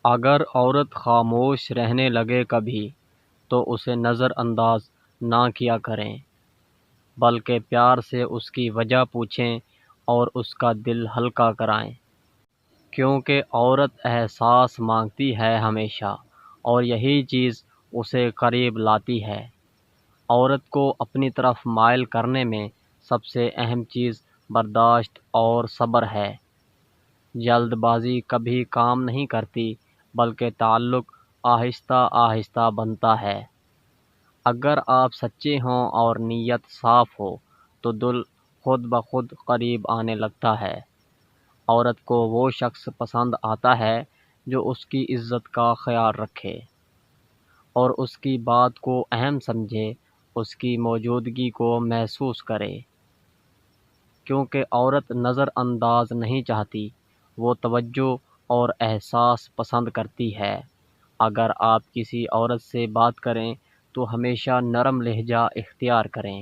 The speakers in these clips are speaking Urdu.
اگر عورت خاموش رہنے لگے کبھی تو اسے نظر انداز نہ کیا کریں، بلکہ پیار سے اس کی وجہ پوچھیں اور اس کا دل ہلکا کرائیں، کیونکہ عورت احساس مانگتی ہے ہمیشہ، اور یہی چیز اسے قریب لاتی ہے۔ عورت کو اپنی طرف مائل کرنے میں سب سے اہم چیز برداشت اور صبر ہے۔ جلد بازی کبھی کام نہیں کرتی، بلکہ تعلق آہستہ آہستہ بنتا ہے۔ اگر آپ سچے ہوں اور نیت صاف ہو تو دل خود بخود قریب آنے لگتا ہے۔ عورت کو وہ شخص پسند آتا ہے جو اس کی عزت کا خیال رکھے اور اس کی بات کو اہم سمجھے، اس کی موجودگی کو محسوس کرے، کیونکہ عورت نظر انداز نہیں چاہتی، وہ توجہ اور احساس پسند کرتی ہے۔ اگر آپ کسی عورت سے بات کریں تو ہمیشہ نرم لہجہ اختیار کریں،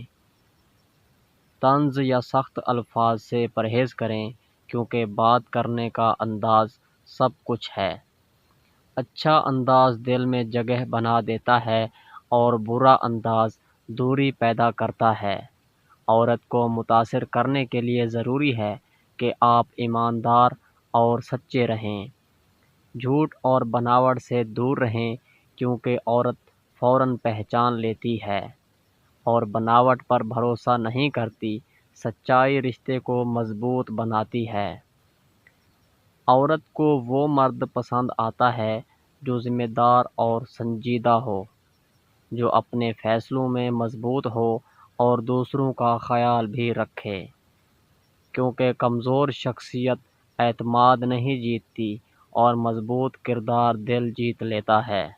طنز یا سخت الفاظ سے پرہیز کریں، کیونکہ بات کرنے کا انداز سب کچھ ہے۔ اچھا انداز دل میں جگہ بنا دیتا ہے اور برا انداز دوری پیدا کرتا ہے۔ عورت کو متاثر کرنے کے لیے ضروری ہے کہ آپ ایماندار اور سچے رہیں، جھوٹ اور بناوٹ سے دور رہیں، کیونکہ عورت فوراً پہچان لیتی ہے اور بناوٹ پر بھروسہ نہیں کرتی۔ سچائی رشتے کو مضبوط بناتی ہے۔ عورت کو وہ مرد پسند آتا ہے جو ذمہ دار اور سنجیدہ ہو، جو اپنے فیصلوں میں مضبوط ہو اور دوسروں کا خیال بھی رکھے، کیونکہ کمزور شخصیت اعتماد نہیں جیتتی اور مضبوط کردار دل جیت لیتا ہے۔